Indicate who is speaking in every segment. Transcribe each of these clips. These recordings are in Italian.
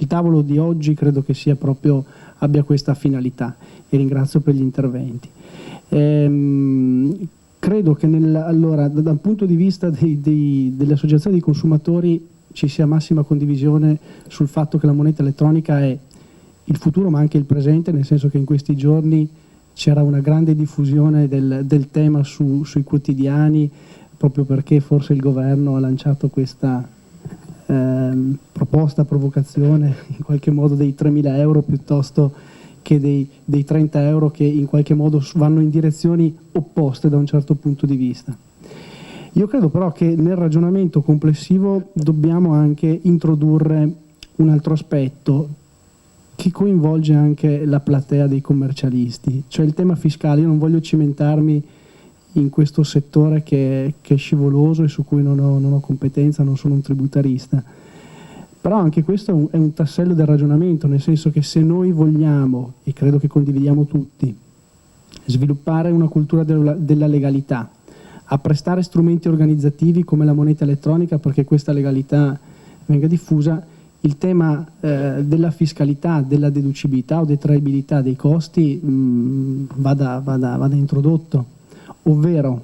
Speaker 1: Il tavolo di oggi credo che abbia questa finalità e ringrazio per gli interventi. Credo che dal punto di vista delle associazioni di consumatori ci sia massima condivisione sul fatto che la moneta elettronica è il futuro ma anche il presente, nel senso che in questi giorni c'era una grande diffusione del tema sui quotidiani, proprio perché forse il governo ha lanciato questa proposta, provocazione in qualche modo dei 3.000 euro piuttosto che dei 30 euro, che in qualche modo vanno in direzioni opposte da un certo punto di vista. Io credo però che nel ragionamento complessivo dobbiamo anche introdurre un altro aspetto che coinvolge anche la platea dei commercialisti, cioè il tema fiscale. Io non voglio cimentarmi in questo settore che è scivoloso e su cui non ho competenza, non sono un tributarista, però anche questo è un tassello del ragionamento, nel senso che se noi vogliamo, e credo che condividiamo tutti, sviluppare una cultura della legalità, apprestare strumenti organizzativi come la moneta elettronica perché questa legalità venga diffusa, il tema della fiscalità, della deducibilità o detraibilità dei costi vada introdotto. Ovvero,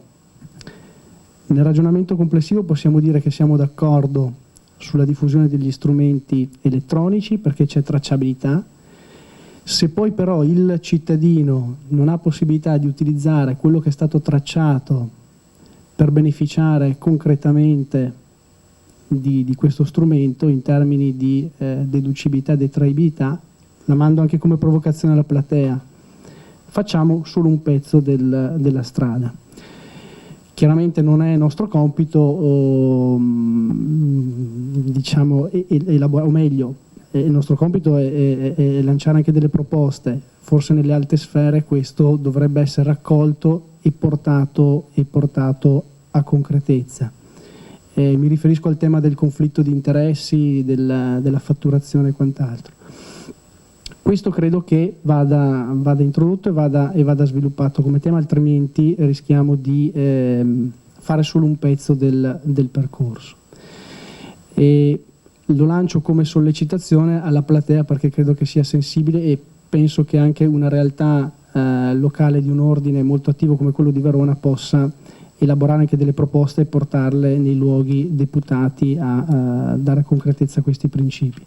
Speaker 1: nel ragionamento complessivo possiamo dire che siamo d'accordo sulla diffusione degli strumenti elettronici perché c'è tracciabilità. Se poi però il cittadino non ha possibilità di utilizzare quello che è stato tracciato per beneficiare concretamente di questo strumento in termini di deducibilità e detraibilità, la mando anche come provocazione alla platea. Facciamo solo un pezzo della strada. Chiaramente non è nostro compito, diciamo, elaborare, o meglio, il nostro compito è lanciare anche delle proposte. Forse nelle alte sfere questo dovrebbe essere raccolto e portato a concretezza. Mi riferisco al tema del conflitto di interessi, della fatturazione e quant'altro. Questo credo che vada introdotto e vada sviluppato come tema, altrimenti rischiamo di fare solo un pezzo del percorso. E lo lancio come sollecitazione alla platea perché credo che sia sensibile e penso che anche una realtà locale di un ordine molto attivo come quello di Verona possa elaborare anche delle proposte e portarle nei luoghi deputati a dare concretezza a questi principi.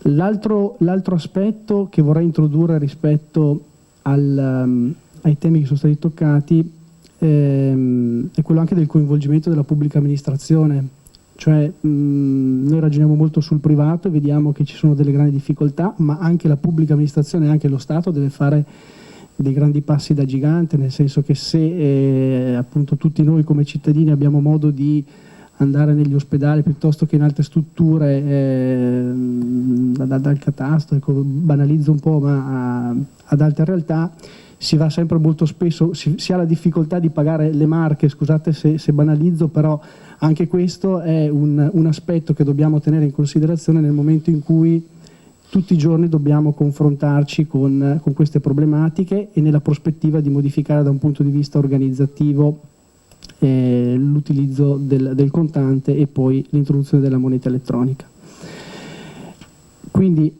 Speaker 1: L'altro aspetto che vorrei introdurre rispetto ai temi che sono stati toccati è quello anche del coinvolgimento della pubblica amministrazione. Cioè noi ragioniamo molto sul privato e vediamo che ci sono delle grandi difficoltà, ma anche la pubblica amministrazione e anche lo Stato deve fare dei grandi passi da gigante, nel senso che se appunto tutti noi come cittadini abbiamo modo di andare negli ospedali piuttosto che in altre strutture dal catasto, ecco, banalizzo un po', ma ad altre realtà si va sempre molto spesso, si ha la difficoltà di pagare le marche, scusate se banalizzo, però anche questo è un aspetto che dobbiamo tenere in considerazione nel momento in cui tutti i giorni dobbiamo confrontarci con queste problematiche e nella prospettiva di modificare da un punto di vista organizzativo l'utilizzo del contante e poi l'introduzione della moneta elettronica. Quindi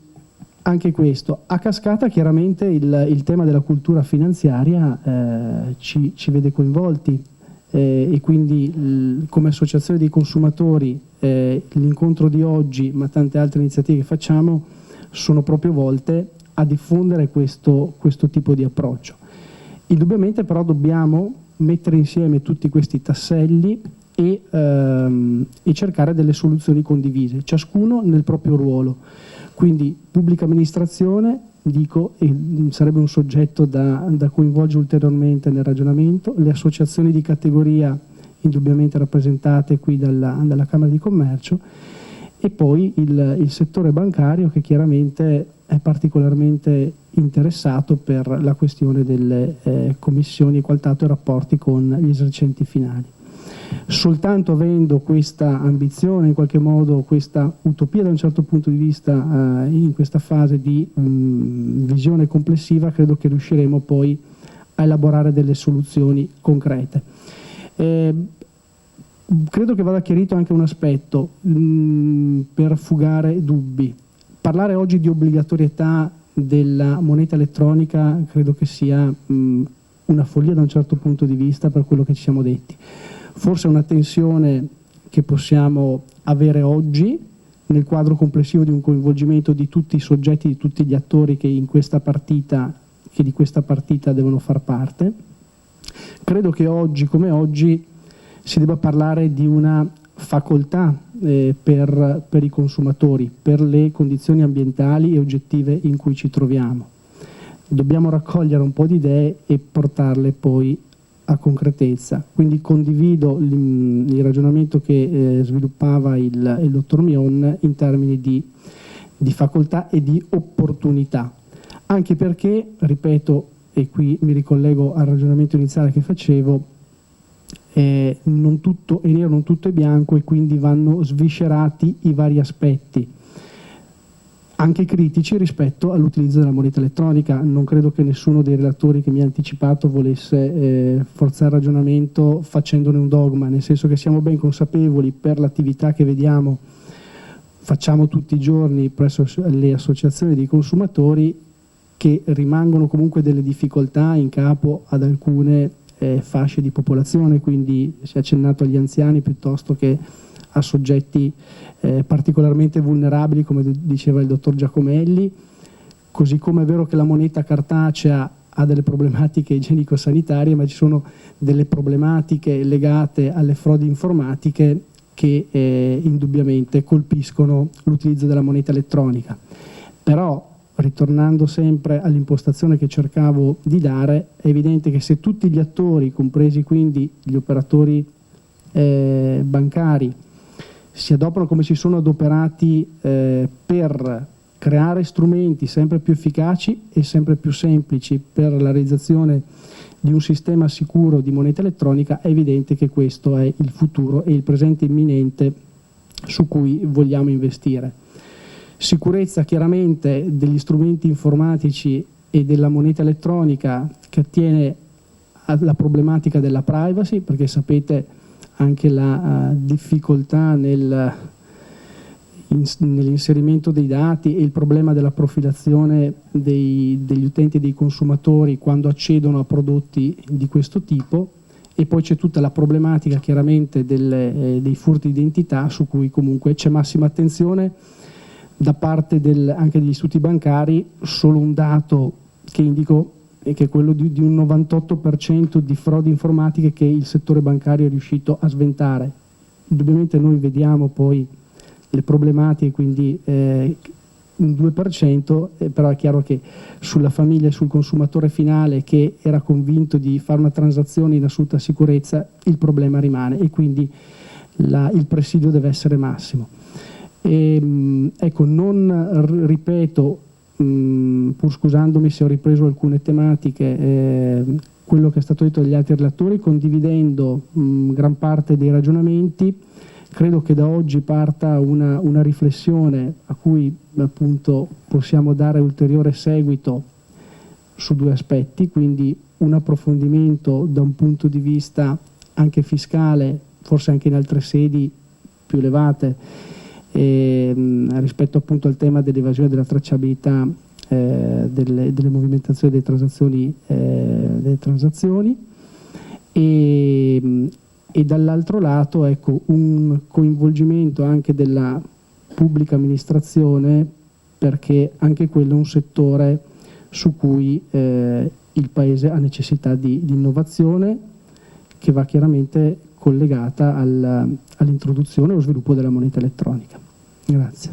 Speaker 1: anche questo. A cascata chiaramente il tema della cultura finanziaria ci vede coinvolti e quindi come associazione dei consumatori l'incontro di oggi, ma tante altre iniziative che facciamo, sono proprio volte a diffondere questo tipo di approccio. Indubbiamente però dobbiamo mettere insieme tutti questi tasselli e cercare delle soluzioni condivise, ciascuno nel proprio ruolo. Quindi pubblica amministrazione, dico, sarebbe un soggetto da coinvolgere ulteriormente nel ragionamento, le associazioni di categoria indubbiamente rappresentate qui dalla Camera di Commercio e poi il settore bancario che chiaramente è particolarmente interessato per la questione delle commissioni e quant'altro e rapporti con gli esercenti finali. Soltanto avendo questa ambizione, in qualche modo questa utopia da un certo punto di vista in questa fase di visione complessiva, credo che riusciremo poi a elaborare delle soluzioni concrete. Credo che vada chiarito anche un aspetto per fugare dubbi. parlare oggi di obbligatorietà della moneta elettronica credo che sia una follia da un certo punto di vista per quello che ci siamo detti. Forse è una tensione che possiamo avere oggi nel quadro complessivo di un coinvolgimento di tutti i soggetti, di tutti gli attori che di questa partita devono far parte. Credo che oggi come oggi si debba parlare di una facoltà per i consumatori, per le condizioni ambientali e oggettive in cui ci troviamo. Dobbiamo raccogliere un po' di idee e portarle poi a concretezza. Quindi condivido il ragionamento che sviluppava il dottor Mion in termini di facoltà e di opportunità, anche perché, ripeto, e qui mi ricollego al ragionamento iniziale che facevo, non tutto è nero, non tutto è bianco, e quindi vanno sviscerati i vari aspetti, anche critici rispetto all'utilizzo della moneta elettronica. Non credo che nessuno dei relatori che mi ha anticipato volesse forzare il ragionamento facendone un dogma, nel senso che siamo ben consapevoli, per l'attività che facciamo tutti i giorni presso le associazioni dei consumatori, che rimangono comunque delle difficoltà in capo ad alcune fasce di popolazione, quindi si è accennato agli anziani piuttosto che a soggetti particolarmente vulnerabili, come diceva il dottor Giacomelli, così come è vero che la moneta cartacea ha delle problematiche igienico-sanitarie, ma ci sono delle problematiche legate alle frodi informatiche che indubbiamente colpiscono l'utilizzo della moneta elettronica. Però, ritornando sempre all'impostazione che cercavo di dare, è evidente che se tutti gli attori, compresi quindi gli operatori bancari, si adoperano come si sono adoperati per creare strumenti sempre più efficaci e sempre più semplici per la realizzazione di un sistema sicuro di moneta elettronica, è evidente che questo è il futuro e il presente imminente su cui vogliamo investire. Sicurezza chiaramente degli strumenti informatici e della moneta elettronica, che attiene alla problematica della privacy, perché sapete anche la difficoltà nell'inserimento dei dati e il problema della profilazione degli utenti e dei consumatori quando accedono a prodotti di questo tipo, e poi c'è tutta la problematica chiaramente dei furti di identità, su cui comunque c'è massima attenzione da parte anche degli istituti bancari. Solo un dato che indico è che è quello di un 98% di frodi informatiche che il settore bancario è riuscito a sventare. Indubbiamente noi vediamo poi le problematiche, quindi un 2%, però è chiaro che sulla famiglia e sul consumatore finale che era convinto di fare una transazione in assoluta sicurezza, il problema rimane, e quindi il presidio deve essere massimo. Ecco, non ripeto, pur scusandomi se ho ripreso alcune tematiche, quello che è stato detto dagli altri relatori, condividendo gran parte dei ragionamenti. Credo che da oggi parta una riflessione a cui appunto possiamo dare ulteriore seguito su due aspetti, quindi un approfondimento da un punto di vista anche fiscale, forse anche in altre sedi più elevate, rispetto appunto al tema dell'evasione e della tracciabilità delle movimentazioni delle transazioni, e dall'altro lato, ecco, un coinvolgimento anche della pubblica amministrazione, perché anche quello è un settore su cui il Paese ha necessità di innovazione, che va chiaramente collegata all'introduzione e allo sviluppo della moneta elettronica. Grazie.